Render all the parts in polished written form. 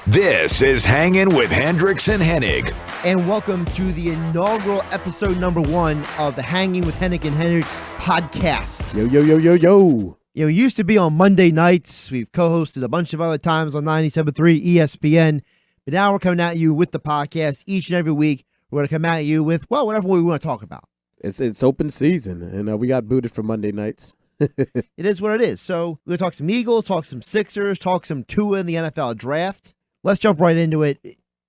This is Hanging with Hendricks and Hennig. And welcome to the inaugural episode number 1 of the Hanging with Hennig and Hendricks podcast. Yo. It used to be on Monday nights. We've co-hosted a bunch of other times on 97.3 ESPN. But now we're coming at you with the podcast each and every week. We're going to come at you with, whatever we want to talk about. It's open season, and we got booted for Monday nights. It is what it is. So we're going to talk some Eagles, talk some Sixers, talk some Tua in the NFL draft. Let's jump right into it.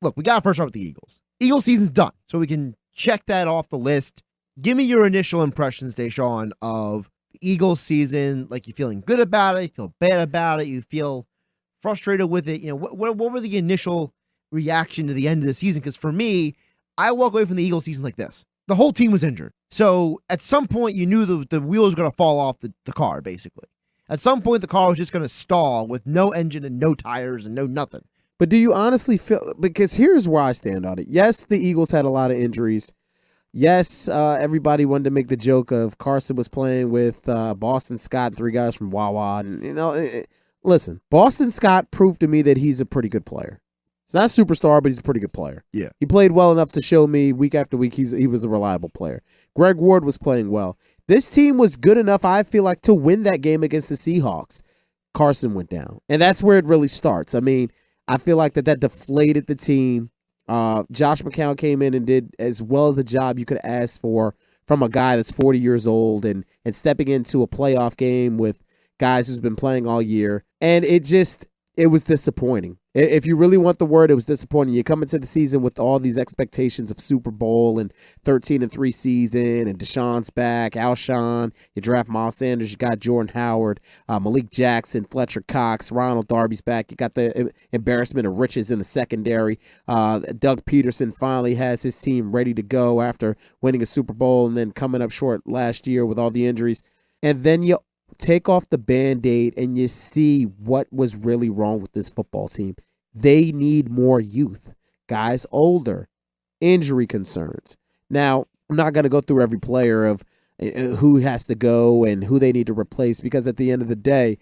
Look, we got to first start with the Eagles. Eagles season's done, so we can check that off the list. Give me your initial impressions, Deshaun, of the Eagles season. Like, you feeling good about it? You feel bad about it? You feel frustrated with it? What were the initial reaction to the end of the season? Because for me, I walk away from the Eagles season like this. The whole team was injured. So at some point, you knew the wheels were going to fall off the car, basically. At some point, the car was just going to stall with no engine and no tires and no nothing. But do you honestly feel, because here's where I stand on it. Yes, the Eagles had a lot of injuries. Yes, everybody wanted to make the joke of Carson was playing with Boston Scott and 3 guys from Wawa. And, listen, Boston Scott proved to me that he's a pretty good player. He's not a superstar, but he's a pretty good player. Yeah. He played well enough to show me week after week he was a reliable player. Greg Ward was playing well. This team was good enough, I feel like, to win that game against the Seahawks. Carson went down. And that's where it really starts. I mean, I feel like that deflated the team. Josh McCown came in and did as well as a job you could ask for from a guy that's 40 years old and stepping into a playoff game with guys who's been playing all year. And it was disappointing. If you really want the word, it was disappointing. You come into the season with all these expectations of Super Bowl and 13-3 season, and Deshaun's back, Alshon. You draft Miles Sanders. You got Jordan Howard, Malik Jackson, Fletcher Cox, Ronald Darby's back. You got the embarrassment of riches in the secondary. Doug Peterson finally has his team ready to go after winning a Super Bowl and then coming up short last year with all the injuries. And then you take off the Band-Aid and you see what was really wrong with this football team. They need more youth, guys older, injury concerns. Now, I'm not going to go through every player of who has to go and who they need to replace, because at the end of the day,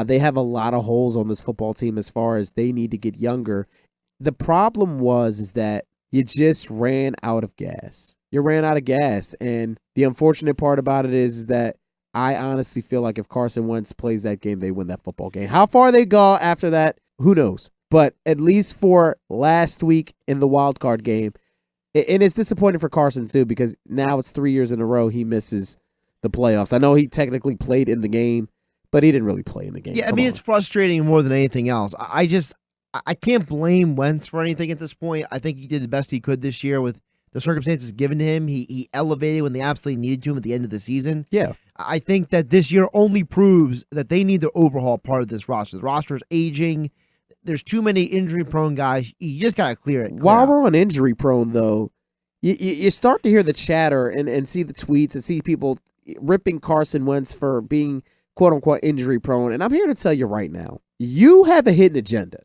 they have a lot of holes on this football team as far as they need to get younger. The problem is that you just ran out of gas. You ran out of gas, and the unfortunate part about it is that I honestly feel like if Carson Wentz plays that game, they win that football game. How far they go after that, who knows? But at least for last week in the wild card game, and it's disappointing for Carson too, because now it's 3 years in a row he misses the playoffs. I know he technically played in the game, but he didn't really play in the game. Yeah, it's frustrating more than anything else. I can't blame Wentz for anything at this point. I think he did the best he could this year with the circumstances given to him. He elevated when they absolutely needed to him at the end of the season. Yeah. I think that this year only proves that they need to overhaul part of this roster. The roster is aging. There's too many injury-prone guys. You just got to clear it. While we're on injury-prone, though, you start to hear the chatter and see the tweets and see people ripping Carson Wentz for being, quote-unquote, injury-prone. And I'm here to tell you right now, you have a hidden agenda.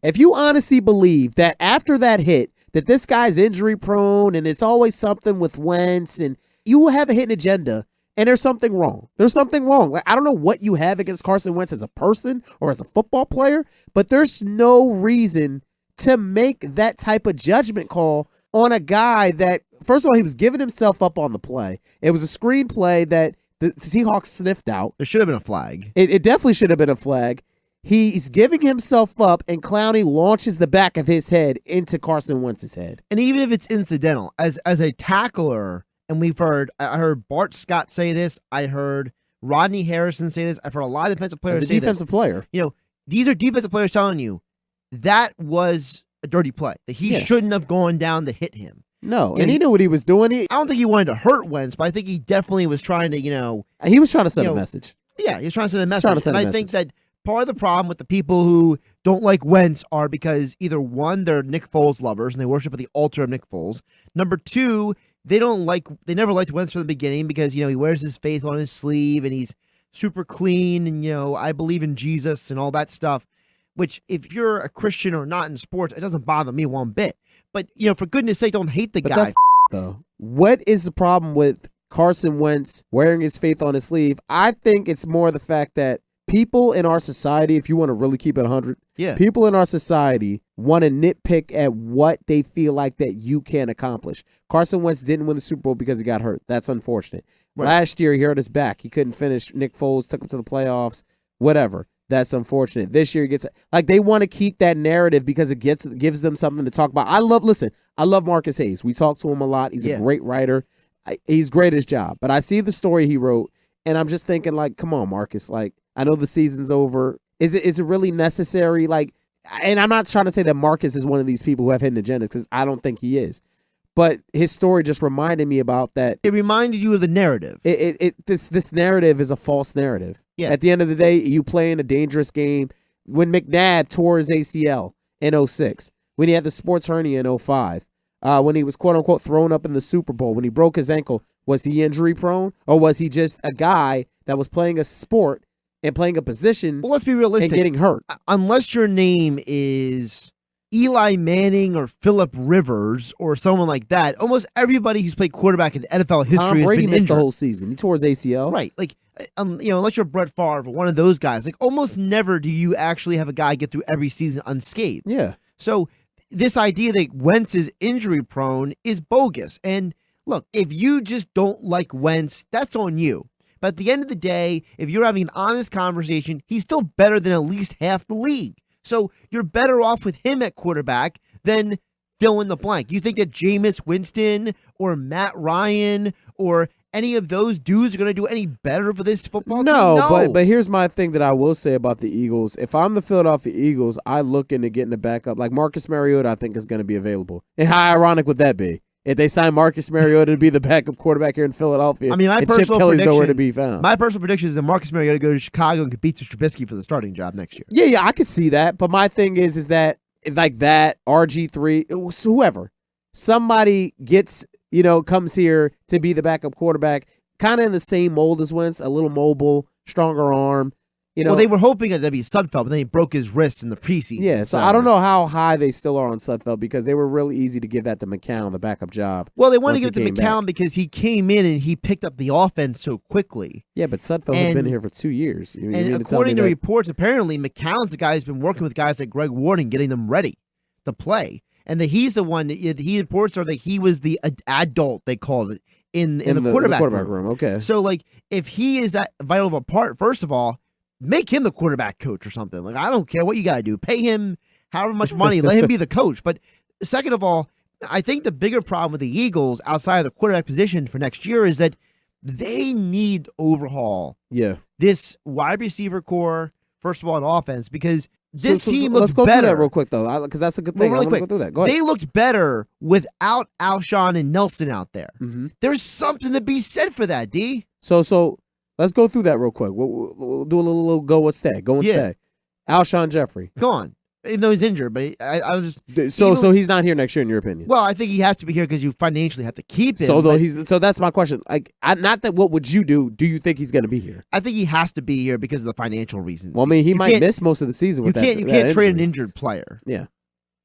If you honestly believe that after that hit, that this guy's injury-prone and it's always something with Wentz, and you have a hidden agenda, and there's something wrong. There's something wrong. Like, I don't know what you have against Carson Wentz as a person or as a football player, but there's no reason to make that type of judgment call on a guy that, first of all, he was giving himself up on the play. It was a screen play that the Seahawks sniffed out. There should have been a flag. It definitely should have been a flag. He's giving himself up, and Clowney launches the back of his head into Carson Wentz's head. And even if it's incidental, as a tackler, and I heard Bart Scott say this, I heard Rodney Harrison say this, I've heard a lot of defensive players say this. As a defensive player. These are defensive players telling you that was a dirty play, that he shouldn't have gone down to hit him. No, and he knew what he was doing. I don't think he wanted to hurt Wentz, but I think he definitely was trying to, He was trying to send a message. Yeah, he was trying to send a message. And I think that part of the problem with the people who don't like Wentz are because either one, they're Nick Foles lovers and they worship at the altar of Nick Foles. Number two, they never liked Wentz from the beginning because, he wears his faith on his sleeve and he's super clean and, I believe in Jesus and all that stuff, which if you're a Christian or not in sports, it doesn't bother me one bit. But, for goodness sake, don't hate the guy. That's though. What is the problem with Carson Wentz wearing his faith on his sleeve? I think it's more the fact that people in our society, if you want to really keep it 100, people in our society want to nitpick at what they feel like that you can accomplish. Carson Wentz didn't win the Super Bowl because he got hurt. That's unfortunate. Right. Last year, he hurt his back. He couldn't finish. Nick Foles took him to the playoffs. Whatever. That's unfortunate. This year, they want to keep that narrative because it gives them something to talk about. I love Marcus Hayes. We talk to him a lot. He's a great writer. He's great at his job. But I see the story he wrote, and I'm just thinking, like, come on, Marcus. Like, I know the season's over. Is it really necessary? Like, and I'm not trying to say that Marcus is one of these people who have hidden agendas, because I don't think he is. But his story just reminded me about that. It reminded you of the narrative. This narrative is a false narrative. Yeah. At the end of the day, you play in a dangerous game. When McNabb tore his ACL in 2006, when he had the sports hernia in 2005, when he was quote-unquote thrown up in the Super Bowl, when he broke his ankle, was he injury-prone? Or was he just a guy that was playing a sport and playing a position, well, let's be realistic, and getting hurt? Unless your name is Eli Manning or Phillip Rivers or someone like that, almost everybody who's played quarterback in NFL history Tom Brady has been missed injured. the whole season. He tore his ACL. Right. Like, unless you're Brett Favre or one of those guys, like almost never do you actually have a guy get through every season unscathed. Yeah. So this idea that Wentz is injury prone is bogus. And look, if you just don't like Wentz, that's on you. But at the end of the day, if you're having an honest conversation, he's still better than at least half the league. So you're better off with him at quarterback than fill in the blank. You think that Jameis Winston or Matt Ryan or any of those dudes are going to do any better for this football team? No. But here's my thing that I will say about the Eagles. If I'm the Philadelphia Eagles, I look into getting a backup. Like Marcus Mariota, I think is going to be available. And how ironic would that be? If they sign Marcus Mariota to be the backup quarterback here in Philadelphia, I mean, and Chip Kelly's nowhere to be found. My personal prediction is that Marcus Mariota goes to Chicago and competes with Trubisky for the starting job next year. Yeah, I could see that. But my thing is that like that RG3, whoever, somebody gets, comes here to be the backup quarterback, kind of in the same mold as Wentz, a little mobile, stronger arm. Well, they were hoping it'd be Sudfeld, but then he broke his wrist in the preseason. Yeah, so I don't know how high they still are on Sudfeld, because they were really easy to give that to McCown, the backup job. Well, they wanted to give it to McCown because he came in and he picked up the offense so quickly. Yeah, but Sudfeld has been here for 2 years. According to reports, apparently McCown's the guy who's been working with guys like Greg Warden, getting them ready to play. And that he's the one, he reports are that he was the adult, they called it, in the quarterback room. Okay. So, like, if he is that vital of a part, first of all, make him the quarterback coach or something. Like, I don't care what you got to do. Pay him however much money. Let him be the coach. But second of all, I think the bigger problem with the Eagles outside of the quarterback position for next year is that they need overhaul. Yeah. This wide receiver core, first of all, on offense, because this team looks let's go better. through that real quick, though, because that's a good thing. Really quick. Go through that. Go ahead. They looked better without Alshon and Nelson out there. Mm-hmm. There's something to be said for that, D. So let's go through that real quick. We'll do a little go and stay. Go and stay. Alshon Jeffrey. Gone. Even though he's injured, but I just... So he's not here next year, in your opinion? Well, I think he has to be here because you financially have to keep him. So that's my question. Like, not that what would you do? Do you think he's going to be here? I think he has to be here because of the financial reasons. Well, I mean, he might miss most of the season with that. You can't trade an injured player. Yeah.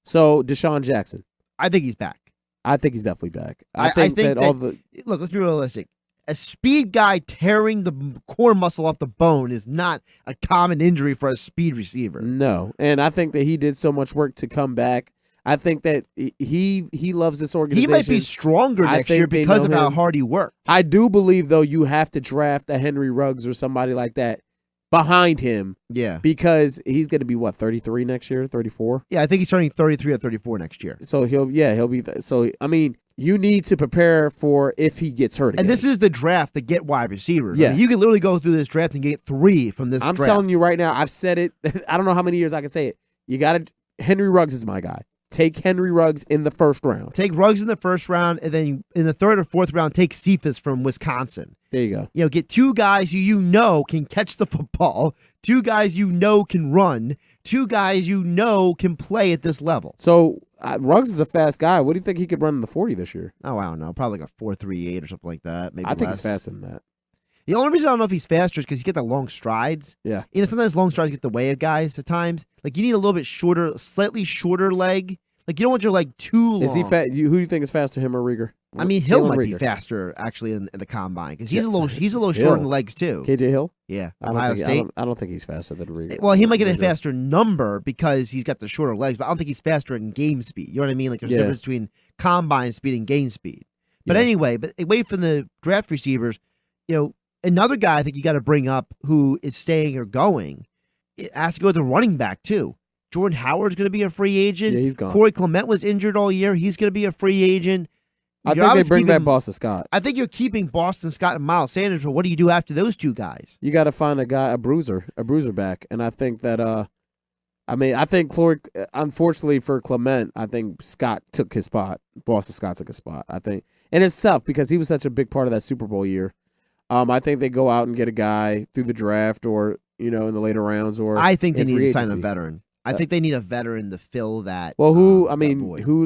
So, Desean Jackson. I think he's back. I think he's definitely back. I think that all the... Look, let's be realistic. A speed guy tearing the core muscle off the bone is not a common injury for a speed receiver. No, and I think that he did so much work to come back. I think that he loves this organization. He might be stronger next year because of how hard he worked. I do believe, though, you have to draft a Henry Ruggs or somebody like that behind him. Yeah. Because he's going to be, 33 next year, 34? Yeah, I think he's turning 33 or 34 next year. So he'll be. So, I mean, you need to prepare for if he gets hurt again. And this is the draft to get wide receivers. Yeah. I mean, you can literally go through this draft and get 3 from this draft. I'm telling you right now, I've said it. I don't know how many years I can say it. You got to – Henry Ruggs is my guy. Take Henry Ruggs in the first round. Take Ruggs in the first round, and then in the third or fourth round, take Cephas from Wisconsin. There you go. Get 2 guys who can catch the football, 2 guys can run, 2 guys can play at this level. So Ruggs is a fast guy. What do you think he could run in the 40 this year? Oh, I don't know. Probably like a 4.38 or something like that. Maybe I think less. he's faster than that. The only reason I don't know if he's faster is because he gets the long strides. Yeah. Sometimes long strides get the way of guys at times. Like, you need a little bit shorter, slightly shorter leg. Like, you don't want your leg too long. Is he fat? Who do you think is faster, him or Rieger? I mean, Hill Jalen might Reagor. be faster actually in the combine because he's a Hill. little short in the legs too. KJ Hill? Yeah, I Ohio State. don't think he's faster than Reagor. Well, he might get a Reagor. faster number because he's got the shorter legs, but I don't think he's faster in game speed. You know what I mean? Like there's a difference between combine speed and game speed. But anyway, but away from the draft receivers, another guy I think you got to bring up who is staying or going, it has to go to the running back too. Jordan Howard's going to be a free agent. Yeah, he's gone. Corey Clement was injured all year. He's going to be a free agent. I think they bring back Boston Scott. I think you're keeping Boston Scott and Miles Sanders, but what do you do after those two guys? You got to find a bruiser back, and I think that I think unfortunately for Clement, I think Scott took his spot. Boston Scott took his spot. I think, and it's tough because he was such a big part of that Super Bowl year. I think they go out and get a guy through the draft or in the later rounds, or I think they in need free to sign a agency. veteran. I think they need a veteran to fill that. Well, who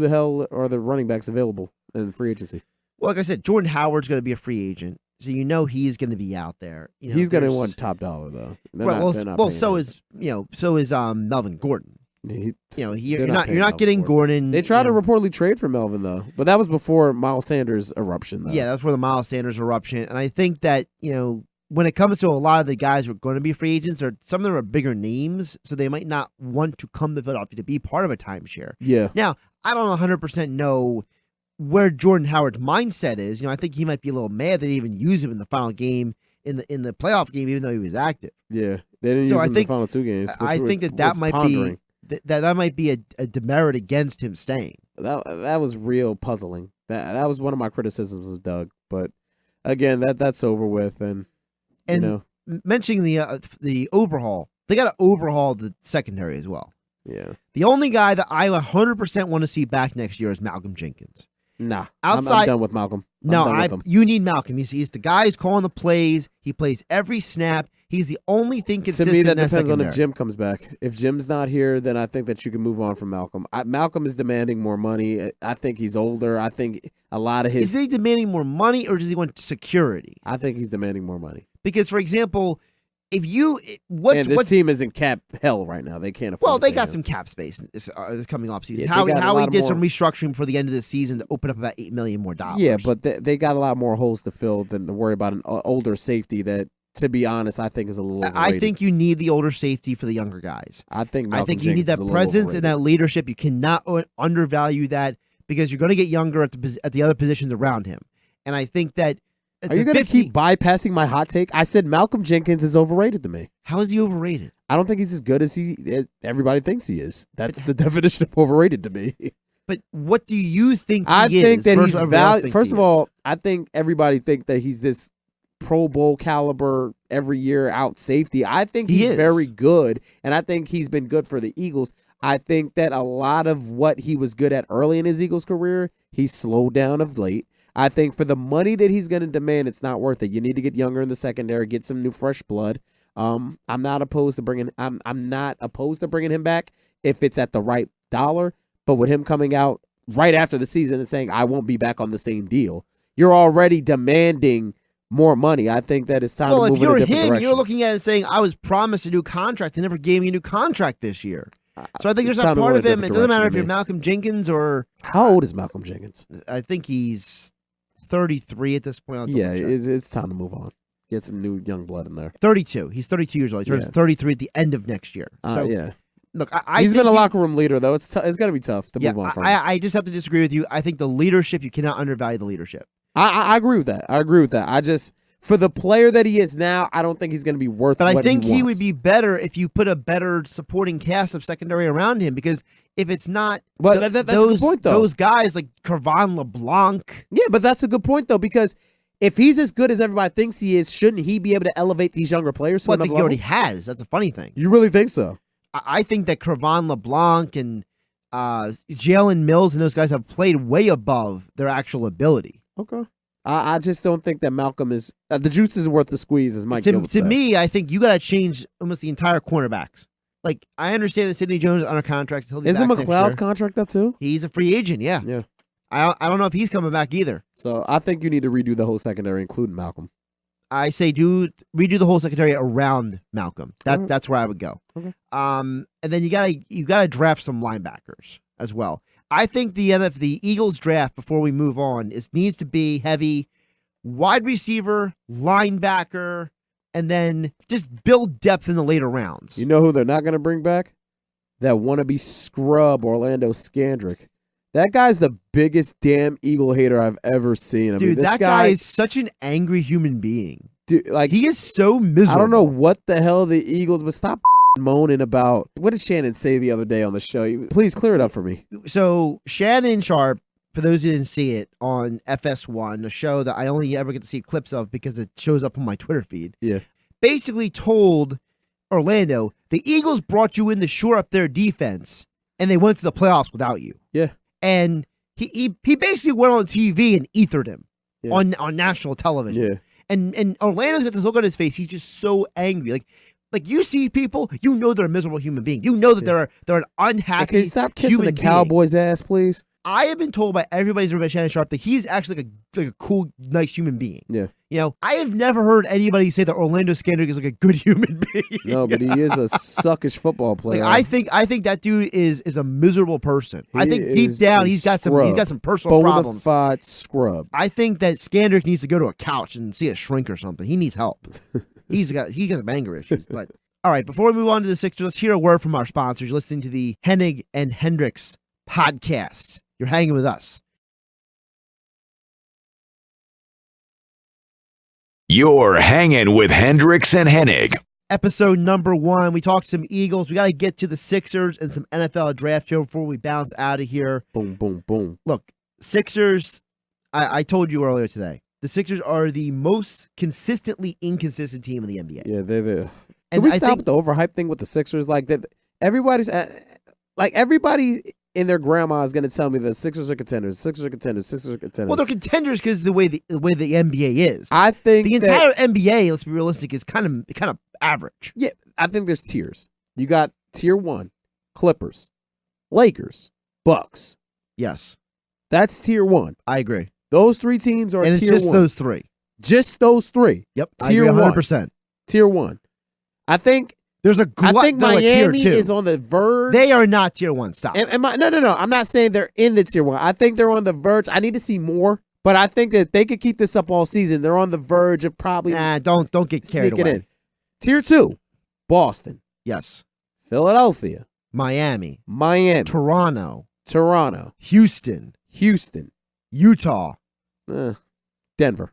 the hell are the running backs available in free agency? Well, like I said, Jordan Howard's going to be a free agent, so he's going to be out there. He's going to want top dollar though. So is Melvin Gordon. You're not getting Gordon. They tried to reportedly trade for Melvin though, but that was before Miles Sanders' eruption though. Yeah, that's where the Miles Sanders eruption, and I think that when it comes to a lot of the guys who are going to be free agents, or some of them are bigger names, so they might not want to come to Philadelphia to be part of a timeshare. Yeah. Now, I don't 100% know where Jordan Howard's mindset is. I think he might be a little mad that they even used him in the final game in the playoff game, even though he was active. Yeah, they didn't use him in the final two games. I think that might be a demerit against him staying. That was real puzzling. That was one of my criticisms of Doug. But again, that's over with, and mentioning the overhaul, they got to overhaul the secondary as well. Yeah. The only guy that I 100% want to see back next year is Malcolm Jenkins. Nah, I'm done with Malcolm. You need Malcolm. He's the guy who's calling the plays. He plays every snap. He's the only thing consistent. To me, that in depends on secondary. if Jim comes back. If Jim's not here, then I think that you can move on from Malcolm. Malcolm is demanding more money. I think he's older. I think a lot of his... Is he demanding more money, or does he want security? I think he's demanding more money. Because, for example, if this team is in cap hell right now. They can't afford. Well, they to pay got him. some cap space this coming off season. Yeah, Howie did some restructuring for the end of the season to open up about $8 million more. Yeah, but they got a lot more holes to fill than to worry about an older safety that, to be honest, I think is a little overrated. I think you need the older safety for the younger guys. I think you need that presence and that leadership. You cannot undervalue that because you're going to get younger at the other positions around him. And I think that. Are you going to keep bypassing my hot take? I said Malcolm Jenkins is overrated to me. How is he overrated? I don't think he's as good as everybody thinks he is. That's the definition of overrated to me. But what do you think I think that he's valuable. First of all, I think everybody think that he's this Pro Bowl caliber every year out safety. I think he's very good, and I think he's been good for the Eagles. I think that a lot of what he was good at early in his Eagles career, he slowed down of late. I think for the money that he's going to demand, it's not worth it. You need to get younger in the secondary, get some new fresh blood. I'm not opposed to bringing him back if it's at the right dollar. But with him coming out right after the season and saying I won't be back on the same deal, you're already demanding more money. I think that it's time to move in a different direction. Well, if you're him, you're looking at it saying I was promised a new contract. They never gave me a new contract this year. So I think there's a part of him. It doesn't matter if you're Malcolm Jenkins or how old is Malcolm Jenkins? I think he's 33 at this point. Yeah, it's time to move on. Get some new young blood in there. 32. He's 32 years old. He turns 33 at the end of next year. So yeah. Look, he's been a locker room leader though. It's going to be tough to move on from. I just have to disagree with you. I think the leadership, you cannot undervalue the leadership. I agree with that. I just, for the player that he is now, I don't think he's going to be worth. But what I think he he would be better if you put a better supporting cast of secondary around him. Because if it's not, that's a good point though. Those guys like Carvon LeBlanc. Yeah, but that's a good point though, because if he's as good as everybody thinks he is, shouldn't he be able to elevate these younger players? Well, I think he already has. That's a funny thing. You really think so? I think that Carvon LeBlanc and Jalen Mills and those guys have played way above their actual ability. Okay. I just don't think that Malcolm is the juice is worth the squeeze, as Mike Gill would say. To me, I think you got to change almost the entire cornerbacks. Like, I understand that Sidney Jones is under contract. Isn't McLeod's contract up too? He's a free agent, yeah. Yeah. I don't know if he's coming back either. So I think you need to redo the whole secondary, including Malcolm. I say redo the whole secondary around Malcolm. That's where I would go. Okay. And then you gotta draft some linebackers as well. I think the Eagles draft, before we move on, needs to be heavy wide receiver, linebacker, and then just build depth in the later rounds. You know who they're not going to bring back? That wannabe scrub Orlando Scandrick. That guy's the biggest damn Eagle hater I've ever seen. Dude, that guy is such an angry human being. Dude, like, he is so miserable. I don't know what the hell the Eagles, but stop moaning about. What did Shannon say the other day on the show? Please clear it up for me. So Shannon Sharp, for those who didn't see it, on FS1, a show that I only ever get to see clips of because it shows up on my Twitter feed, basically told Orlando, the Eagles brought you in to shore up their defense, and they went to the playoffs without you. Yeah. And he basically went on TV and ethered him on national television. Yeah. And Orlando's got this look on his face. He's just so angry. Like you see people, you know they're a miserable human being. You know that they're an unhappy. Can you stop kissing human the Cowboys' ass, please? I have been told by everybody who's read Shannon Sharp that he's actually like a cool, nice human being. Yeah. You know, I have never heard anybody say that Orlando Scandrick is like a good human being. No, but he is a suckish football player. Like, I think that dude is a miserable person. I think deep down he's got some personal problems. Bonafide scrub. I think that Scandrick needs to go to a couch and see a shrink or something. He needs help. He got some anger issues. But all right, before we move on to the Sixers, let's hear a word from our sponsors. You're listening to the Hennig and Hendricks podcast. You're hanging with us. You're hanging with Hendricks and Hennig. Episode number 1. We talked some Eagles. We got to get to the Sixers and some NFL draft here before we bounce out of here. Boom, boom, boom. Look, Sixers, I told you earlier today, the Sixers are the most consistently inconsistent team in the NBA. Yeah, they're. And Can we stop with the overhype thing with the Sixers? Like that, everybody in their grandma is going to tell me the Sixers are contenders. Sixers are contenders. Sixers are contenders. Well, they're contenders because the way the NBA is. I think the entire NBA, let's be realistic, is kind of average. Yeah, I think there's tiers. You got tier 1, Clippers, Lakers, Bucks. Yes, that's tier 1. I agree. Those 3 teams are and tier 1. It's just those 3. Just those 3. Yep, tier 100%. Tier 1. I think there's a glut. I think Miami tier 2. is on the verge. They are not tier 1. Stop. No. I'm not saying they're in the tier 1. I think they're on the verge. I need to see more, but I think that they could keep this up all season. They're on the verge of probably. Don't get carried away. In. Tier 2, Boston. Yes. Philadelphia. Miami. Toronto. Houston. Utah. Denver.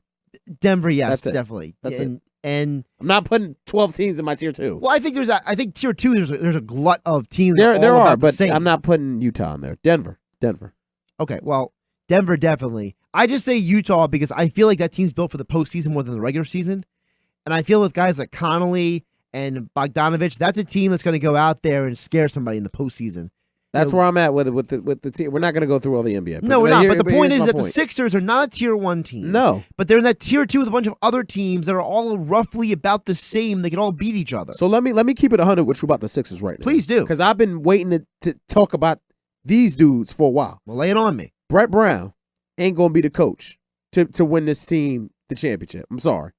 Yes, definitely. That's it. And I'm not putting 12 teams in my tier 2. Well, I think tier 2 there's a glut of teams. There are, but same. I'm not putting Utah in there. Denver. Okay, well, Denver definitely. I just say Utah because I feel like that team's built for the postseason more than the regular season, and I feel with guys like Connolly and Bogdanovich, that's a team that's going to go out there and scare somebody in the postseason. That's where I'm at with the team. We're not going to go through all the NBA. No, we're not. But the point is that the Sixers are not a tier 1 team. No. But they're in that tier 2 with a bunch of other teams that are all roughly about the same. They can all beat each other. So let me keep it 100 with you about the Sixers right now. Please do. Because I've been waiting to talk about these dudes for a while. Well, lay it on me. Brett Brown ain't going to be the coach to win this team the championship. I'm sorry.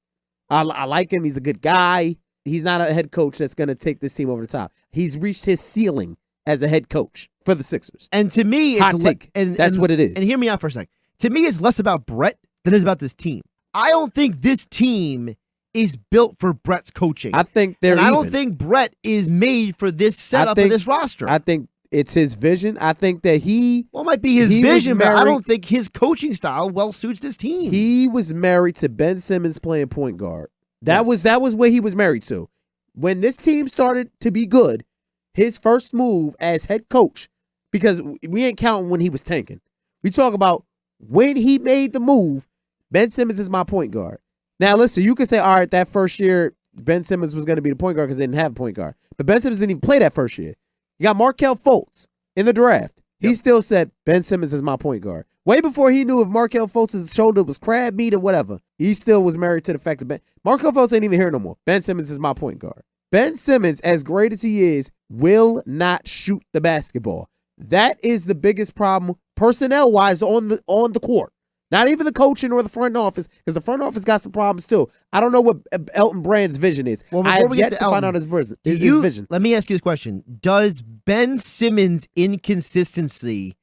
I like him. He's a good guy. He's not a head coach that's going to take this team over the top. He's reached his ceiling as a head coach for the Sixers. And to me, Hot take. That's what it is. And hear me out for a second. To me, it's less about Brett than it is about this team. I don't think this team is built for Brett's coaching. I think I don't think Brett is made for this setup of this roster. I think it's his vision. I think that it might be his vision, but I don't think his coaching style well suits this team. He was married to Ben Simmons playing point guard. That was what he was married to. When this team started to be good, his first move as head coach, because we ain't counting when he was tanking. We talk about when he made the move, Ben Simmons is my point guard. Now, listen, you can say, all right, that first year, Ben Simmons was going to be the point guard because they didn't have a point guard. But Ben Simmons didn't even play that first year. You got Markelle Fultz in the draft. He still said, Ben Simmons is my point guard. Way before he knew if Markelle Fultz's shoulder was crab meat or whatever, he still was married to the fact that Markelle Fultz ain't even here no more. Ben Simmons is my point guard. Ben Simmons, as great as he is, will not shoot the basketball. That is the biggest problem personnel-wise on the court. Not even the coaching or the front office, because the front office got some problems too. I don't know what Elton Brand's vision is. Well, I have yet to find out his vision. Let me ask you this question. Does Ben Simmons' inconsistency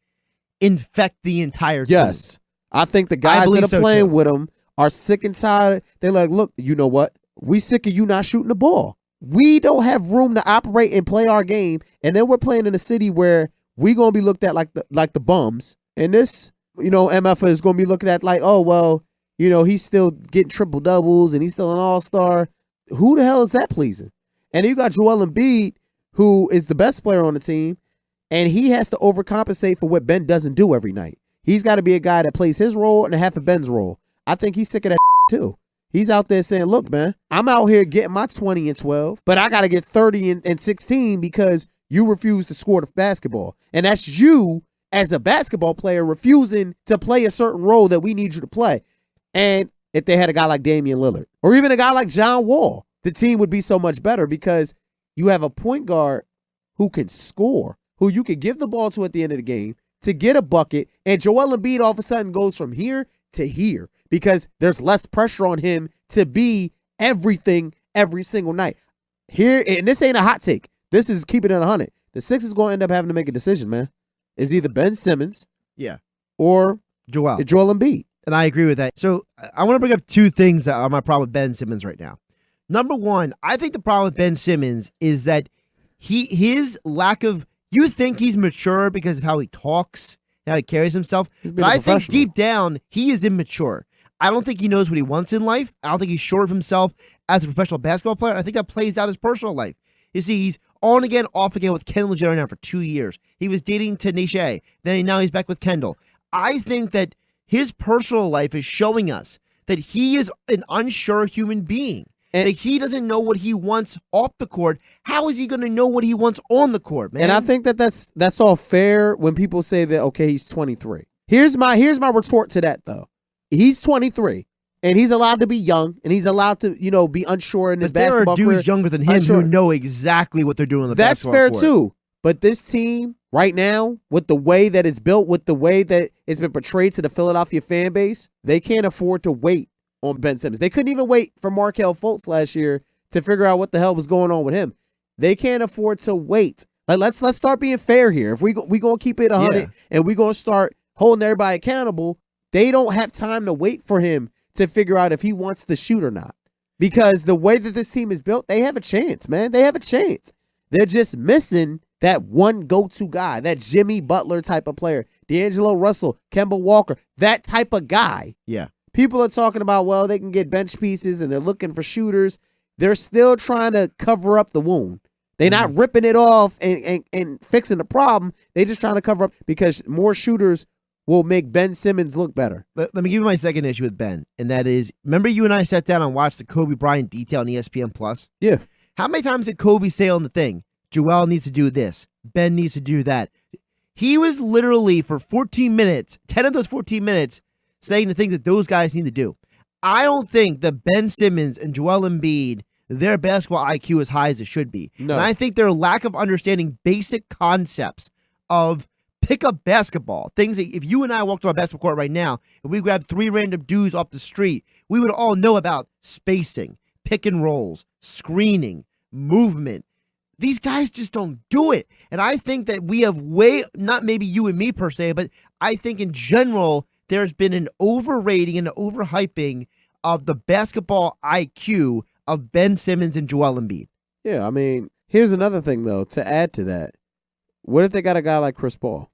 infect the entire team. Yes. I think the guys that are playing with him are sick and tired. They're like, look, you know what? We sick of you not shooting the ball. We don't have room to operate and play our game. And then we're playing in a city where we're going to be looked at like the bums. And this, MF is going to be looking at like, oh, well, he's still getting triple doubles and he's still an all-star. Who the hell is that pleasing? And then you got Joel Embiid, who is the best player on the team, and he has to overcompensate for what Ben doesn't do every night. He's got to be a guy that plays his role and a half of Ben's role. I think he's sick of that too. He's out there saying, look, man, I'm out here getting my 20 and 12, but I got to get 30 and 16 because you refuse to score the basketball. And that's you as a basketball player refusing to play a certain role that we need you to play. And if they had a guy like Damian Lillard or even a guy like John Wall, the team would be so much better because you have a point guard who can score, who you can give the ball to at the end of the game to get a bucket, and Joel Embiid all of a sudden goes from here to here because there's less pressure on him to be everything every single night. Here, and this ain't a hot take. This is keeping it 100. The Sixers going to end up having to make a decision, man. It's either Ben Simmons or Joel Embiid. And I agree with that. So I want to bring up two things that are my problem with Ben Simmons right now. Number one, I think the problem with Ben Simmons is that his lack of, you think he's mature because of how he talks, how he carries himself. But I think deep down, he is immature. I don't think he knows what he wants in life. I don't think he's sure of himself as a professional basketball player. I think that plays out his personal life. You see, he's on again, off again with Kendall Jenner now for 2 years. He was dating Tanisha. Then now he's back with Kendall. I think that his personal life is showing us that he is an unsure human being. And that he doesn't know what he wants off the court. How is he going to know what he wants on the court, man? And I think that's all fair when people say that, okay, he's 23. Here's my retort to that, though. He's 23, and he's allowed to be young, and he's allowed to, be unsure in his basketball career. There are dudes younger than him who know exactly what they're doing on the basketball court. That's fair, too. But this team right now, with the way that it's built, with the way that it's been portrayed to the Philadelphia fan base, they can't afford to wait on Ben Simmons. They couldn't even wait for Markelle Fultz last year to figure out what the hell was going on with him. They can't afford to wait. Like, let's start being fair here. If we going to keep it 100 and we're going to start holding everybody accountable, they don't have time to wait for him to figure out if he wants to shoot or not. Because the way that this team is built, they have a chance, man. They have a chance. They're just missing that one go-to guy, that Jimmy Butler type of player, D'Angelo Russell, Kemba Walker, that type of guy. Yeah. People are talking about, well, they can get bench pieces and they're looking for shooters. They're still trying to cover up the wound. They're not ripping it off and fixing the problem. They're just trying to cover up because more shooters will make Ben Simmons look better. Let me give you my second issue with Ben, and that is, remember you and I sat down and watched the Kobe Bryant detail on ESPN Plus? Yeah. How many times did Kobe say on the thing, Joel needs to do this, Ben needs to do that? He was literally for 14 minutes, 10 of those 14 minutes, saying the things that those guys need to do. I don't think that Ben Simmons and Joel Embiid, their basketball IQ is high as it should be. No. And I think their lack of understanding basic concepts of pickup basketball, things that if you and I walked on a basketball court right now, if we grabbed 3 random dudes off the street, we would all know about spacing, pick and rolls, screening, movement. These guys just don't do it. And I think that we have not maybe you and me per se, but I think in general, there's been an overrating and an overhyping of the basketball IQ of Ben Simmons and Joel Embiid. Yeah, I mean, here's another thing, though, to add to that. What if they got a guy like Chris Paul?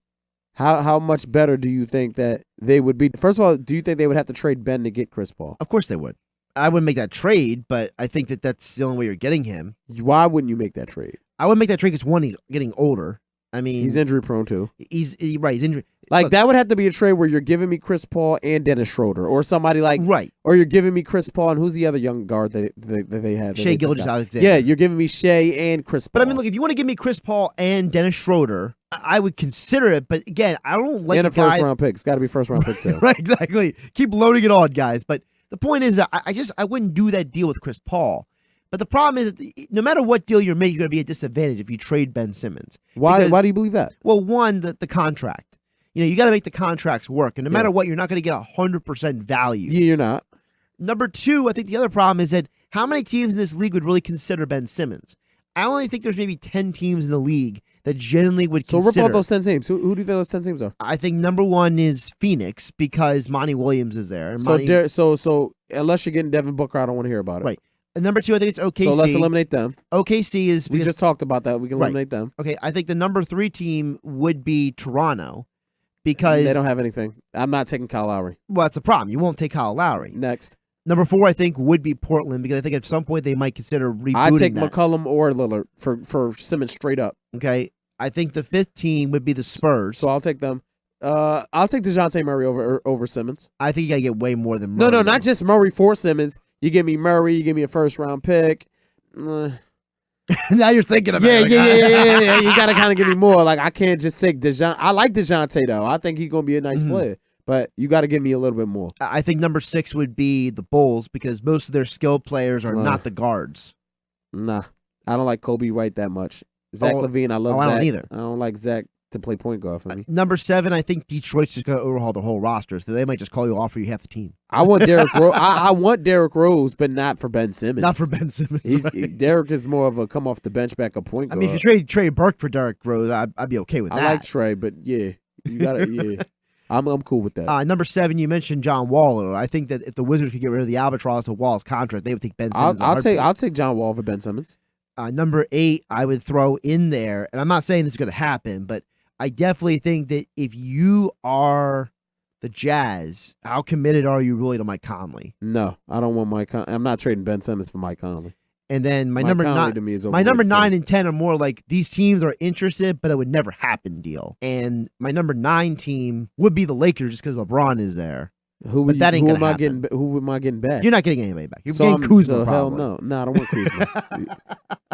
How much better do you think that they would be? First of all, do you think they would have to trade Ben to get Chris Paul? Of course they would. I wouldn't make that trade, but I think that that's the only way you're getting him. Why wouldn't you make that trade? I wouldn't make that trade because, one, he's getting older. I mean, he's injury prone too. He's injury. Like, that would have to be a trade where you're giving me Chris Paul and Dennis Schroeder, or somebody like or you're giving me Chris Paul and who's the other young guard that they have? Shai Gilgeous-Alexander. Yeah, you're giving me Shai and Chris Paul. But I mean, look, if you want to give me Chris Paul and Dennis Schroeder, I would consider it. But again, I don't like and a first round pick. It's got to be first round pick too. Right, exactly. Keep loading it on, guys. But the point is that I wouldn't do that deal with Chris Paul. But the problem is that no matter what deal you're making, you're going to be at a disadvantage if you trade Ben Simmons. Why do you believe that? Well, one, the contract. You got to make the contracts work. And no matter what, you're not going to get 100% value. Yeah, you're not. Number two, I think the other problem is that how many teams in this league would really consider Ben Simmons? I only think there's maybe 10 teams in the league that generally would So consider. rip out those 10 teams. Who do you think those 10 teams are? I think number one is Phoenix because Monty Williams is there. So unless you're getting Devin Booker, I don't want to hear about it. Right. And number two, I think it's OKC. So let's eliminate them. OKC is We just talked about that. We can eliminate them. Okay, I think the number three team would be Toronto because They don't have anything. I'm not taking Kyle Lowry. Well, that's the problem. You won't take Kyle Lowry. Next. Number four, I think, would be Portland because I think at some point they might consider rebooting I take that. McCollum or Lillard for Simmons straight up. Okay, I think the fifth team would be the Spurs. So I'll take them. I'll take DeJounte Murray over Simmons. I think you got to get way more than Murray. No, not just Murray for Simmons. You give me Murray, you give me a first-round pick. Now you're thinking about it. Yeah. You got to kind of give me more. Like, I can't just take DeJounte. I like DeJounte, though. I think he's going to be a nice player. But you got to give me a little bit more. I think number six would be the Bulls because most of their skilled players are not the guards. Nah. I don't like Kobe White that much. Zach LaVine, I love Zach. I don't either. I don't like Zach to play point guard for me. Number seven, I think Detroit's just going to overhaul their whole roster, so they might just call you offer you half the team. I want Derrick Rose. I want Derrick Rose, but not for Ben Simmons. Not for Ben Simmons. Derrick is more of a come off the bench backup point guard. I mean, if you trade Burke for Derrick Rose, I'd be okay with that. I like Trey, but yeah, you gotta I'm cool with that. Number seven, you mentioned John Wall. I think that if the Wizards could get rid of the albatross of Wall's contract, they would take Ben Simmons. I'll take John Wall for Ben Simmons. Number eight, I would throw in there, and I'm not saying this is going to happen, but I definitely think that if you are the Jazz, how committed are you really to Mike Conley? No, I don't want Mike Conley. I'm not trading Ben Simmons for Mike Conley. And then my number 9 and 10 are more like these teams are interested, but it would never happen deal. And my number 9 team would be the Lakers just because LeBron is there. Who am I getting back? You're not getting anybody back. You're getting Kuzma. Hell no. I don't want Kuzma.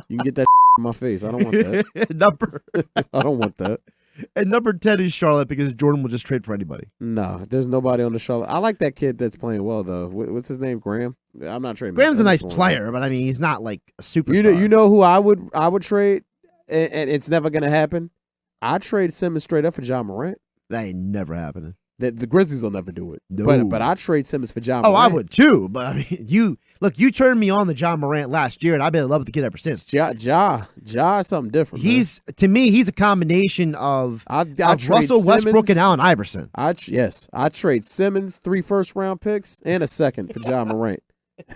You can get that in my face. I don't want that. I don't want that. And number 10 is Charlotte because Jordan will just trade for anybody. No, there's nobody on the Charlotte. I like that kid that's playing well, though. What's his name? Graham? I'm not trading. Graham's a nice player, but I mean, he's not like a superstar. You know who I would trade, and it's never going to happen? I trade Simmons straight up for John Morant. That ain't never happening. The Grizzlies will never do it. No. But I trade Simmons for John Morant. Oh, I would too. But I mean, you turned me on to John Morant last year, and I've been in love with the kid ever since. Ja is something different. To me, he's a combination of Russell Westbrook and Allen Iverson. I trade Simmons 3 first-round picks and a second for John Morant.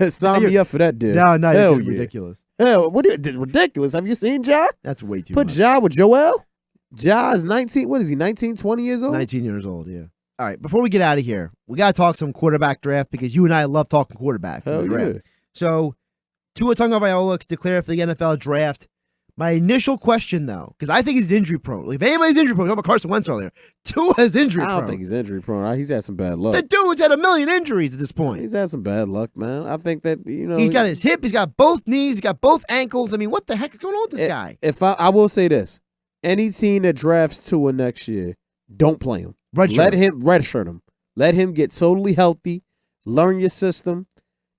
Sign me up for that, dude. No, you're ridiculous. Hell, ridiculous? Have you seen Ja? That's way too much. Put Ja with Joel. Ja is 19. What is he? 19, 20 years old? 19 years old. Yeah. All right, before we get out of here, we got to talk some quarterback draft because you and I love talking quarterbacks. Hell yeah. So, Tua Tagovailoa declared for the NFL draft. My initial question, though, because I think he's injury prone. Like, if anybody's injury prone, talk about Carson Wentz earlier. Tua is injury prone. I don't think he's injury prone. He's had some bad luck. The dude's had a million injuries at this point. He's had some bad luck, man. I think that, he's got his hip, he's got both knees, he's got both ankles. I mean, what the heck is going on with this guy? If I will say this, any team that drafts Tua next year, don't play him. Redshirt him. Let him get totally healthy, learn your system,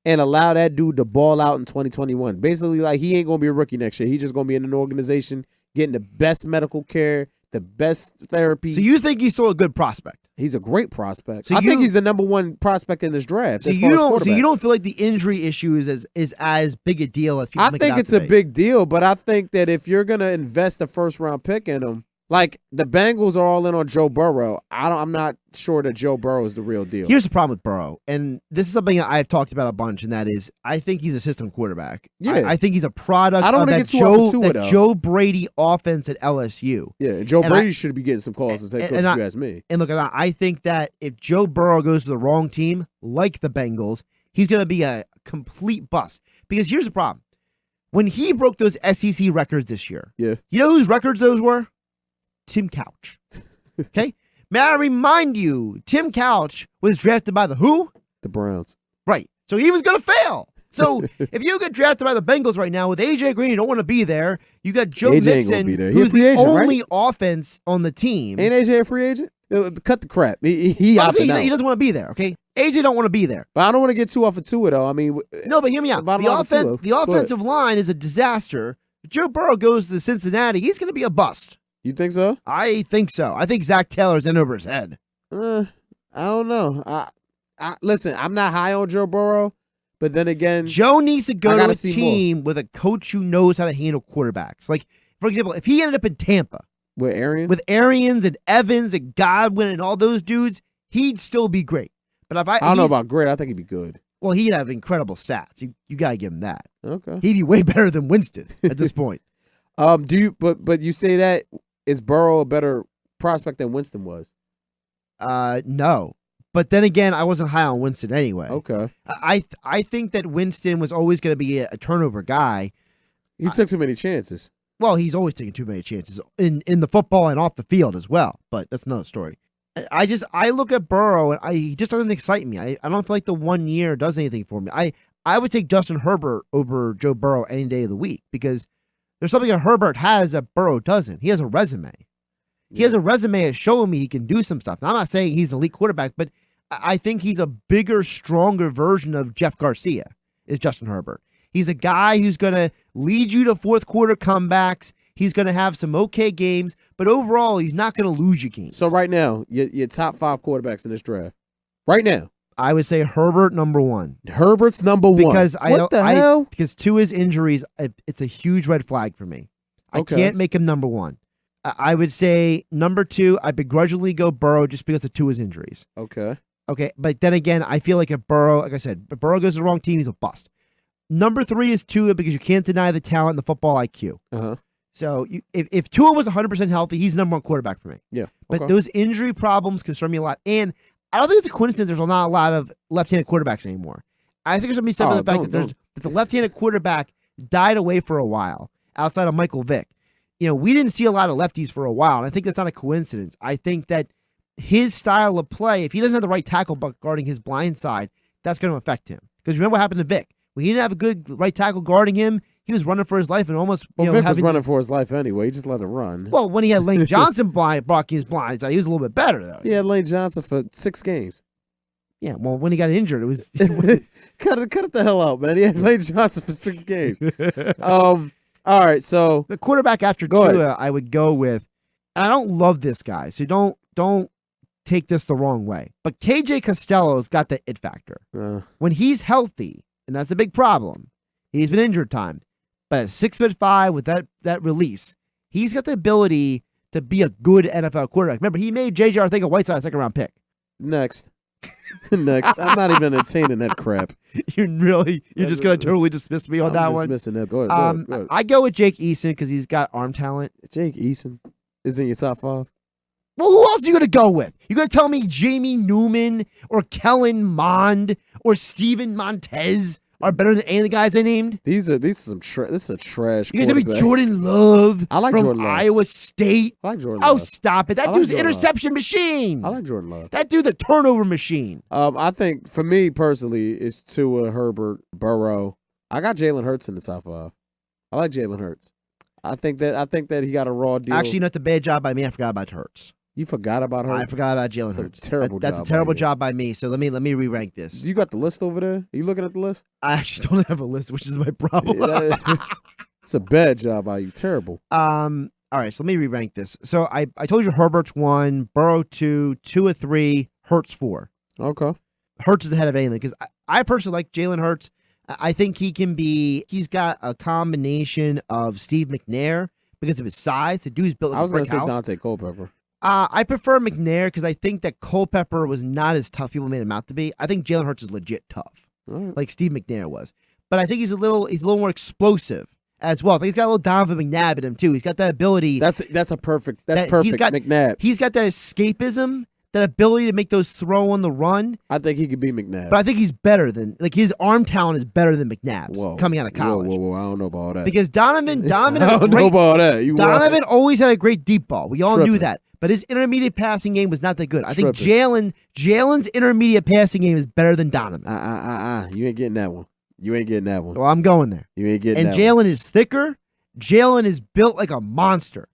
and allow that dude to ball out in 2021. Basically, like, he ain't going to be a rookie next year. He's just going to be in an organization getting the best medical care, the best therapy. So you think he's still a good prospect? He's a great prospect. I think he's the number 1 prospect in this draft. So you don't feel like the injury issue is as big a deal as people make it out to be? I think it's a big deal, but I think that if you're going to invest a first-round pick in him, like, the Bengals are all in on Joe Burrow. I'm not sure that Joe Burrow is the real deal. Here's the problem with Burrow, and this is something I've talked about a bunch, and that is I think he's a system quarterback. Yeah. I think he's a product of that Joe Brady offense at LSU. Yeah, Joe Brady should be getting some calls as head coach, if you ask me. And look, I think that if Joe Burrow goes to the wrong team, like the Bengals, he's going to be a complete bust. Because here's the problem. When he broke those SEC records this year, you know whose records those were? Tim Couch. Okay? May I remind you, Tim Couch was drafted by the who? The Browns. Right. So he was going to fail. So if you get drafted by the Bengals right now with AJ Green, you don't want to be there. You got Joe Mixon, who's the only offense on the team. Ain't AJ a free agent? Cut the crap. He doesn't want to be there, okay? AJ don't want to be there. But I don't want to get too off of Tua, though. I mean, no, but hear me out. The offensive line is a disaster. If Joe Burrow goes to Cincinnati, he's going to be a bust. You think so? I think so. I think Zach Taylor's in over his head. I don't know. Listen, I'm not high on Joe Burrow, But then again, Joe needs to go I to gotta a see team with a coach who knows how to handle quarterbacks. Like, for example, if he ended up in Tampa with Arians, with Arians and Evans and Godwin and all those dudes, he'd still be great. But if I don't know about great. I think he'd be good. Well, he'd have incredible stats. You gotta give him that. Okay. He'd be way better than Winston at this point. Do you? But you say that is Burrow a better prospect than Winston was? No. But then again, I wasn't high on Winston anyway. Okay. I think that Winston was always going to be a turnover guy. He took too many chances. Well, he's always taking too many chances in the football and off the field as well. But that's another story. I look at Burrow and he just doesn't excite me. I don't feel like the 1 year does anything for me. I would take Justin Herbert over Joe Burrow any day of the week because there's something that Herbert has that Burrow doesn't. He has a resume. He has a resume that's showing me he can do some stuff. Now, I'm not saying he's an elite quarterback, but I think he's a bigger, stronger version of Jeff Garcia is Justin Herbert. He's a guy who's going to lead you to fourth quarter comebacks. He's going to have some okay games, but overall, he's not going to lose you games. So right now, your top 5 quarterbacks in this draft. Right now. I would say Herbert number 1. Herbert's number 1. Because hell? Because to his injuries, it's a huge red flag for me. Okay. I can't make him number 1. I would say number 2, I begrudgingly go Burrow just because of Tua's injuries. Okay. Okay, but then again, I feel like if Burrow, like I said, if Burrow goes to the wrong team, he's a bust. Number 3 is Tua because you can't deny the talent and the football IQ. Uh-huh. So if Tua was 100% healthy, he's the number 1 quarterback for me. Yeah. But those injury problems concern me a lot. And I don't think it's a coincidence there's not a lot of left-handed quarterbacks anymore. I think there's going to be something to the fact that the left-handed quarterback died away for a while outside of Michael Vick. We didn't see a lot of lefties for a while, and I think that's not a coincidence. I think that his style of play, if he doesn't have the right tackle guarding his blind side, that's going to affect him. Because remember what happened to Vick? When he didn't have a good right tackle guarding him, he was running for his life and almost. Vick was running for his life anyway. He just let him run. Well, when he had Lane Johnson blocking his blind side, he was a little bit better though. He had Lane Johnson for 6 games. Yeah, well, when he got injured, it was cut it the hell out, man. He had Lane Johnson for 6 games. All right, so the quarterback after Tua, I would go with. And I don't love this guy, so don't take this the wrong way. But KJ Costello's got the it factor. When he's healthy, and that's a big problem, he's been injured time. But at 6'5" with that release, he's got the ability to be a good NFL quarterback. Remember, he made J.J. Arcega-Whiteside a second-round pick. Next. I'm not even entertaining that crap. You're just going to totally dismiss me on that one? I'm dismissing that. Go ahead. I go with Jake Eason because he's got arm talent. Jake Eason is in your top 5? Well, who else are you going to go with? You going to tell me Jamie Newman or Kellen Mond or Steven Montez are better than any of the guys I named? These are some trash. This is a trash. You going to tell me Jordan Love? I like from Jordan Love. Iowa State. I like Jordan Love. Oh, stop it! That dude's an interception machine. I like Jordan Love. That dude's a turnover machine. I think for me personally, it's Tua, Herbert, Burrow. I got Jalen Hurts in the top 5. I like Jalen Hurts. I think that he got a raw deal. Actually, not a bad job by me. I forgot about Hurts. You forgot about Hurts? I forgot about Jalen Hurts. That's a terrible job by me. So let me re-rank this. You got the list over there? Are you looking at the list? I actually don't have a list, which is my problem. It's a bad job by you. Terrible. All right, so let me re-rank this. So I told you Herbert's 1, Burrow 2, Tua 3, Hurts 4. Okay. Hurts is the head of anything because I personally like Jalen Hurts. I think he's got a combination of Steve McNair because of his size. The dude's built like a brick house. I was going to say Dante Culpepper. I prefer McNair because I think that Culpepper was not as tough people made him out to be. I think Jalen Hurts is legit tough, like Steve McNair was. But I think he's a little more explosive as well. I think he's got a little Donovan McNabb in him too. He's got that ability. That's perfect. That's perfect. McNabb. He's got that escapism, that ability to make those throw on the run. I think he could be McNabb. But I think he's better than his arm talent is better than McNabb's coming out of college. Whoa! I don't know about that. Because Donovan, I don't know about that. Donovan always had a great deep ball. We all knew that. But his intermediate passing game was not that good. I think Jalen's intermediate passing game is better than Donovan. You ain't getting that one. Well, I'm going there. You ain't getting that one. And Jalen is thicker. Jalen is built like a monster.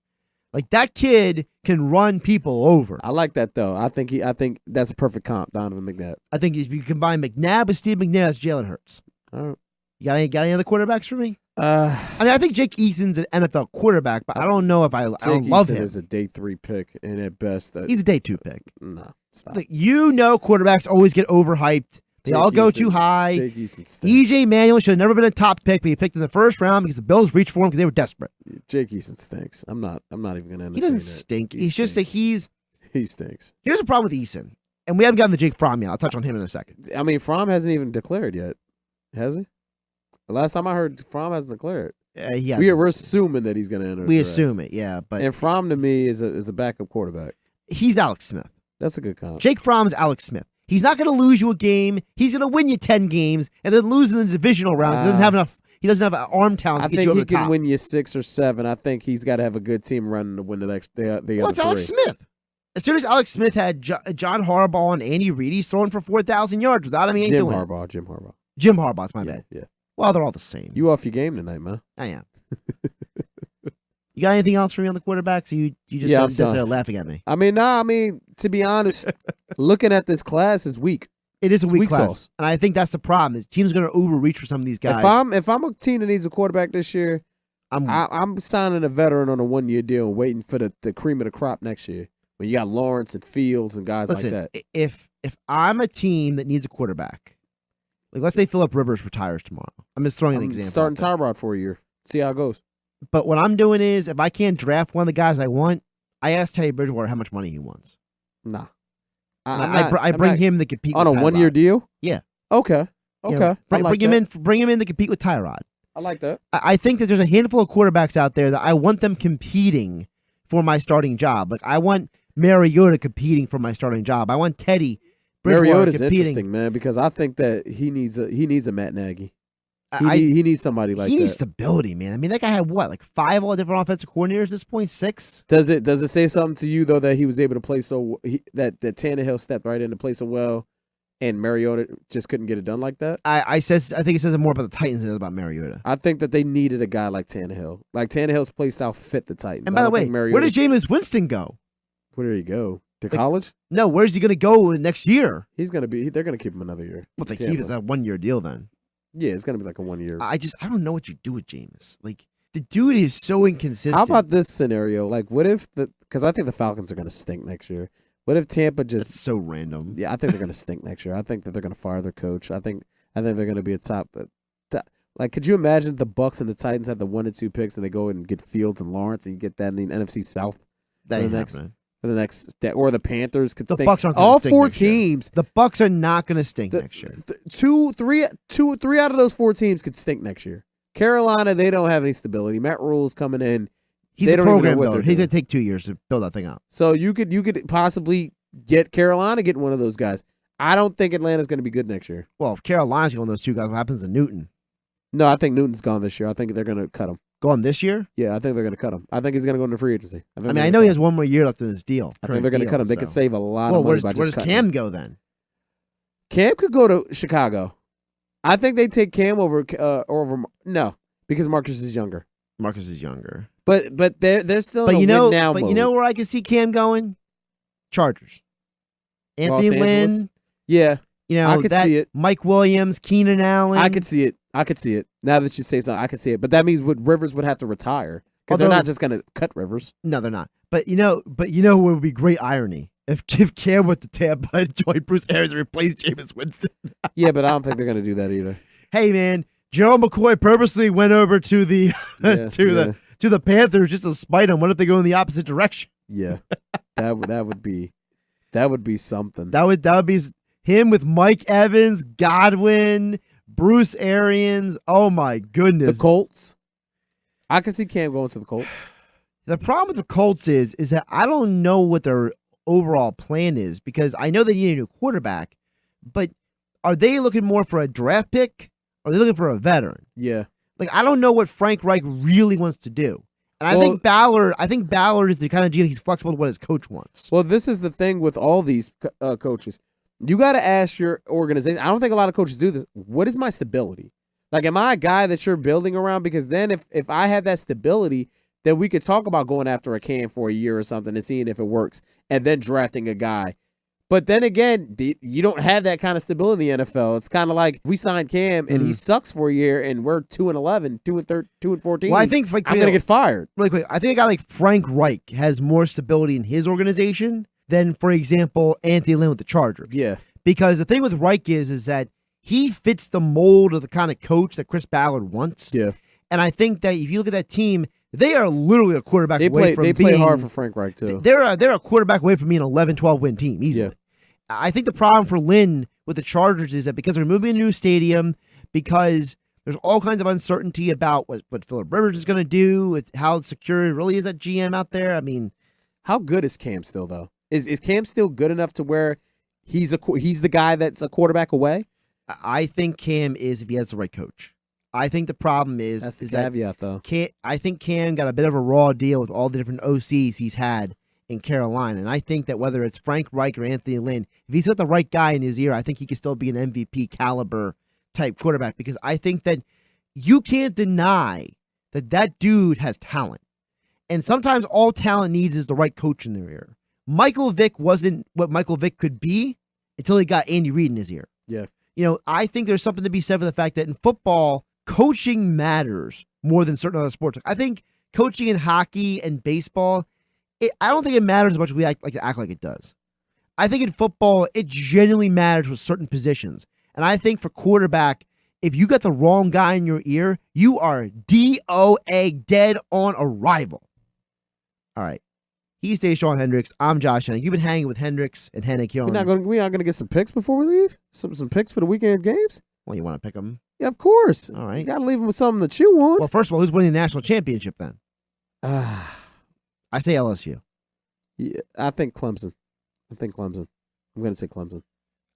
Like that kid can run people over. I like that though. I think that's a perfect comp, Donovan McNabb. I think if you combine McNabb with Steve McNair, that's Jalen Hurts. All right. You got any other quarterbacks for me? I think Jake Eason's an NFL quarterback, but I don't know if I love him. Jake Eason is a day 3 pick, and at best, he's a day 2 pick. No, stop. Like, quarterbacks always get overhyped. They all go too high. Jake Eason stinks. EJ Manuel should have never been a top pick, but he picked in the first round because the Bills reached for him because they were desperate. Jake Eason stinks. I'm not even going to entertain He doesn't that. stink. He's just that He stinks. Here's the problem with Eason, and we haven't gotten the Jake Fromm yet. I'll touch on him in a second. I mean, Fromm hasn't even declared yet, has he? The last time I heard, Fromm hasn't declared. Yeah, We're assuming that he's going to enter. We assume it, yeah. But and Fromm to me is a backup quarterback. He's Alex Smith. That's a good comp. Jake Fromm's Alex Smith. He's not going to lose you a game. He's going to win you 10 games and then lose in the divisional round. He doesn't have enough. He doesn't have arm talent to get you over the top. I think he can win you 6 or 7. I think he's got to have a good team running to win the next. The Well, other it's Alex 3. Smith. As soon as Alex Smith had John Harbaugh and Andy Reid, he's throwing for 4,000 yards. Without him, he ain't doing it. Jim Harbaugh. Jim Harbaugh's my bad. Yeah. Well, they're all the same. You off your game tonight, man? I am. You got anything else for me on the quarterbacks? Or you just I'm sit there done. laughing at me? I mean, to be honest, looking at this class is weak. It is a weak class, sauce. and I think that's the problem. The team's going to overreach for some of these guys. If I'm a team that needs a quarterback this year, I'm signing a veteran on a 1-year deal and waiting for the cream of the crop next year. When you got Lawrence and Fields and guys like that. If I'm a team that needs a quarterback, like let's say Phillip Rivers retires tomorrow. I'm just throwing an example. Starting Tyrod for a year. See how it goes. But what I'm doing is, if I can't draft one of the guys I want, I ask Teddy Bridgewater how much money he wants. Nah. I bring him to compete on with a Tyrod. 1-year deal? Yeah. Okay. You know, bring him in to compete with Tyrod. I like that. I think that there's a handful of quarterbacks out there that I want them competing for my starting job. Like I want Mariota competing for my starting job. I want Teddy Bridgewater Mariota's competing. interesting, man, because I think that he needs a Matt Nagy. He needs somebody like that. He needs stability, man. I mean, that guy had what, like 5 all different offensive coordinators at this point, 6? Does it say something to you though that he was able to play that Tannehill stepped right in to play so well, and Mariota just couldn't get it done like that? I think it says more about the Titans than it is about Mariota. I think that they needed a guy like Tannehill. Like Tannehill's play style fit the Titans. And by the way, where does Jameis Winston go? Where did he go? To college? No, where's he going to go next year? He's going to be. They're going to keep him another year. Well, they keep it that 1-year deal then. Yeah, it's going to be like a 1 year. I don't know what you do with Jameis. Like the dude is so inconsistent. How about this scenario? Like, what if because I think the Falcons are going to stink next year. What if Tampa just? That's so random. Yeah, I think they're going to stink next year. I think that they're going to fire their coach. I think they're going to be a top. Like, could you imagine the Bucs and the Titans have the 1 and 2 picks and they go and get Fields and Lawrence and you get that in the NFC South? That ain't happening. For the next, or the Panthers could. The stink. Bucs aren't going all to stink 4 next year. teams. The Bucs are not going to stink next year. 3 out of those 4 teams could stink next year. Carolina, they don't have any stability. Matt Rule's coming in. He's a program builder. He's going to take 2 years to build that thing up. So you could possibly get Carolina, get one of those guys. I don't think Atlanta's going to be good next year. Well, if Carolina's going those 2 guys, what happens to Newton? No, I think Newton's gone this year. I think they're going to cut him. Gone this year? Yeah, I think they're going to cut him. I think he's going to go into free agency. I know he has 1 more year left in his deal. I think they're going to cut him. They could save a lot of money by just where does cutting Cam him. go then? Cam could go to Chicago. I think they take Cam over no, because Marcus is younger. Marcus is younger. But they're still in win now But mode. you know where I can see Cam going? Chargers. Anthony Los Angeles? Lynn. Yeah. You know, I could see it. Mike Williams, Keenan Allen. I could see it. Now that you say something, I could see it. But that means Rivers would have to retire because they're not just going to cut Rivers. No, they're not. But you know what would be great irony? If Cam went to Tampa and joined Bruce Arians and replaced Jameis Winston. Yeah, but I don't think they're going to do that either. Hey, man, Gerald McCoy purposely went over to the to the Panthers just to spite him. What if they go in the opposite direction? Yeah, that would be something. That would be him with Mike Evans, Godwin, Bruce Arians. Oh my goodness, the Colts. I can see Cam going to the Colts. The problem with the Colts is that I don't know what their overall plan is because I know they need a new quarterback, but are they looking more for a draft pick or are they looking for a veteran? Yeah. Like, I don't know what Frank Reich really wants to do. And I think Ballard is the kind of GM he's flexible to what his coach wants. Well, this is the thing with all these coaches. You got to ask your organization. I don't think a lot of coaches do this. What is my stability? Like, am I a guy that you're building around? Because then if I have that stability, then we could talk about going after a Cam for a year or something and seeing if it works and then drafting a guy. But then again, you don't have that kind of stability in the NFL. It's kind of like we signed Cam and he sucks for a year and we're 2-11, 2-14. Well, I think I'm going to get fired. Really quick, I think a guy like Frank Reich has more stability in his organization than, for example, Anthony Lynn with the Chargers. Yeah. Because the thing with Reich is that he fits the mold of the kind of coach that Chris Ballard wants. Yeah. And I think that if you look at that team, they are literally a quarterback away from being... They play hard for Frank Reich, too. They're a quarterback away from being an 11-12 win team, easily. Yeah. I think the problem for Lynn with the Chargers is that because they're moving to a new stadium, because there's all kinds of uncertainty about what Phillip Rivers is going to do, it's how secure it really is at GM out there. I mean... How good is Cam still, though? Is Cam still good enough to where he's the guy that's a quarterback away? I think Cam is if he has the right coach. I think the problem is that's the caveat, though. I think Cam got a bit of a raw deal with all the different OCs he's had in Carolina, and I think that whether it's Frank Reich or Anthony Lynn, if he's got the right guy in his ear, I think he can still be an MVP caliber type quarterback because I think that you can't deny that dude has talent, and sometimes all talent needs is the right coach in their ear. Michael Vick wasn't what Michael Vick could be until he got Andy Reid in his ear. Yeah. I think there's something to be said for the fact that in football, coaching matters more than certain other sports. I think coaching in hockey and baseball, I don't think it matters as much as we like to act like it does. I think in football, it genuinely matters with certain positions. And I think for quarterback, if you got the wrong guy in your ear, you are DOA, dead on arrival. All right. He's Desean Hendricks. I'm Josh Hennig. You've been hanging with Hendricks and Hennig here on... We're not gonna get some picks before we leave? Some picks for the weekend games? Well, you want to pick them? Yeah, of course. All right. You got to leave them with something to chew on. Well, first of all, who's winning the national championship then? I say LSU. Yeah, I think Clemson. I'm going to say Clemson.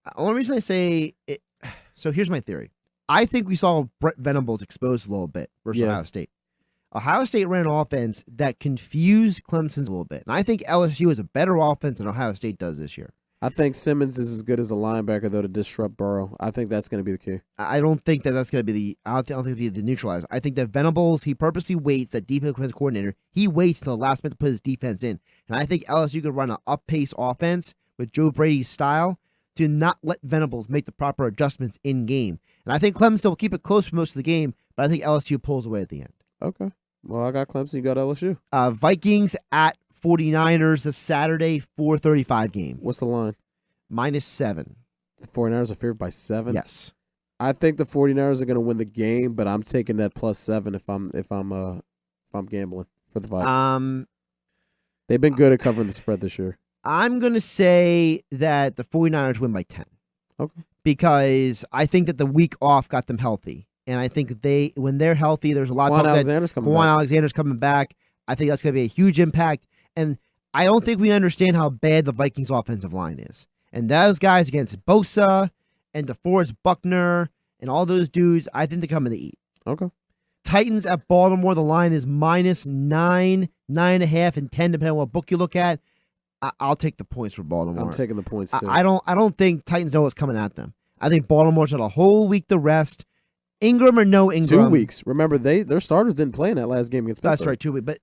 The only reason I say it... So here's my theory. I think we saw Brett Venables exposed a little bit versus Ohio State. Ohio State ran an offense that confused Clemson's a little bit. And I think LSU is a better offense than Ohio State does this year. I think Simmons is as good as a linebacker, though, to disrupt Burrow. I think that's going to be the key. I don't think that's going to be the... I don't think it'll be the neutralizer. I think that Venables, he purposely waits, that defensive coordinator, he waits till the last minute to put his defense in. And I think LSU could run an up-pace offense with Joe Brady's style to not let Venables make the proper adjustments in-game. And I think Clemson will keep it close for most of the game, but I think LSU pulls away at the end. Okay. Well, I got Clemson. You got LSU. Vikings at 49ers this Saturday, 4:35 game. What's the line? -7. The 49ers are favored by 7? Yes. I think the 49ers are going to win the game, but I'm taking that +7 if I'm gambling for the Vikes. They've been good at covering the spread this year. I'm going to say that the 49ers win by 10. Okay. Because I think that the week off got them healthy. And I think when they're healthy, there's a lot of talk that Juwan Alexander's coming back. I think that's going to be a huge impact. And I don't think we understand how bad the Vikings offensive line is. And those guys against Bosa and DeForest Buckner and all those dudes, I think they're coming to eat. Okay. Titans at Baltimore, the line is -9, 9.5, and 10, depending on what book you look at. I'll take the points for Baltimore. I'm taking the points too. I don't think Titans know what's coming at them. I think Baltimore's had a whole week to rest. Ingram or no Ingram. 2 weeks. Remember, their starters didn't play in that last game against Pittsburgh. That's right, 2 weeks. But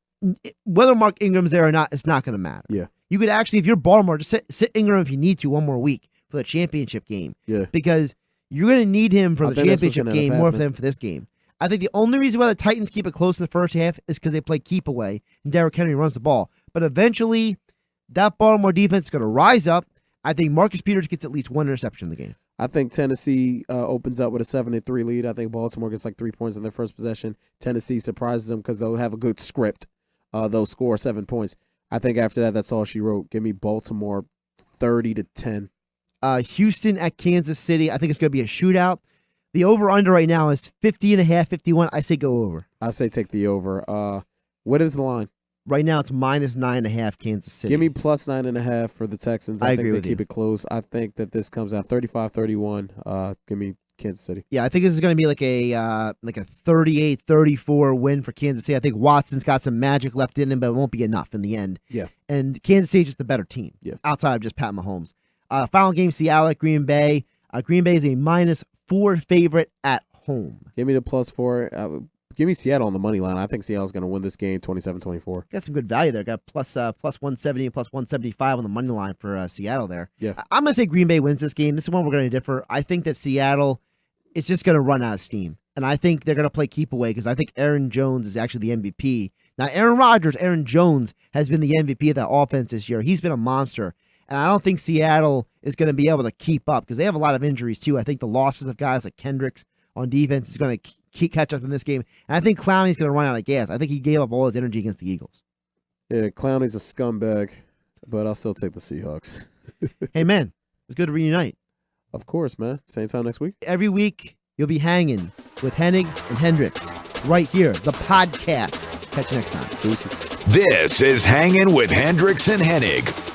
whether Mark Ingram's there or not, it's not going to matter. Yeah. You could actually, if you're Baltimore, just sit Ingram if you need to one more week for the championship game. Yeah. Because you're going to need him for the championship game more than for this game. I think the only reason why the Titans keep it close in the first half is because they play keep away and Derrick Henry runs the ball. But eventually, that Baltimore defense is going to rise up. I think Marcus Peters gets at least one interception in the game. I think Tennessee opens up with a 7-3 lead. I think Baltimore gets like 3 points in their first possession. Tennessee surprises them because they'll have a good script. They'll score 7 points. I think after that, that's all she wrote. Give me Baltimore 30-10. Houston at Kansas City. I think it's going to be a shootout. The over-under right now is 50.5, 51. I say go over. I say take the over. What is the line? Right now, it's -9.5 Kansas City. Give me +9.5 for the Texans. I think they keep you. it close. I think that this comes out 35-31. Give me Kansas City. Yeah, I think this is going to be like a 38-34 win for Kansas City. I think Watson's got some magic left in him, but it won't be enough in the end. Yeah. And Kansas City's just the better team. Yeah. Outside of just Pat Mahomes. Final game, Seattle at Green Bay. Green Bay is a -4 favorite at home. Give me the +4. Give me Seattle on the money line. I think Seattle's going to win this game 27-24. Got some good value there. Got plus 170 and plus 175 on the money line for Seattle there. Yeah. I'm going to say Green Bay wins this game. This is one we're going to differ. I think that Seattle is just going to run out of steam. And I think they're going to play keep away because I think Aaron Jones is actually the MVP. Now, Aaron Jones has been the MVP of that offense this year. He's been a monster. And I don't think Seattle is going to be able to keep up because they have a lot of injuries too. I think the losses of guys like Hendricks on defense is going to catch up in this game. And I think Clowney's going to run out of gas. I think he gave up all his energy against the Eagles. Yeah, Clowney's a scumbag, but I'll still take the Seahawks. Hey, man, it's good to reunite. Of course, man. Same time next week. Every week, you'll be hanging with Hennig and Hendricks right here, the podcast. Catch you next time. Deuces. This is Hanging with Hendricks and Hennig.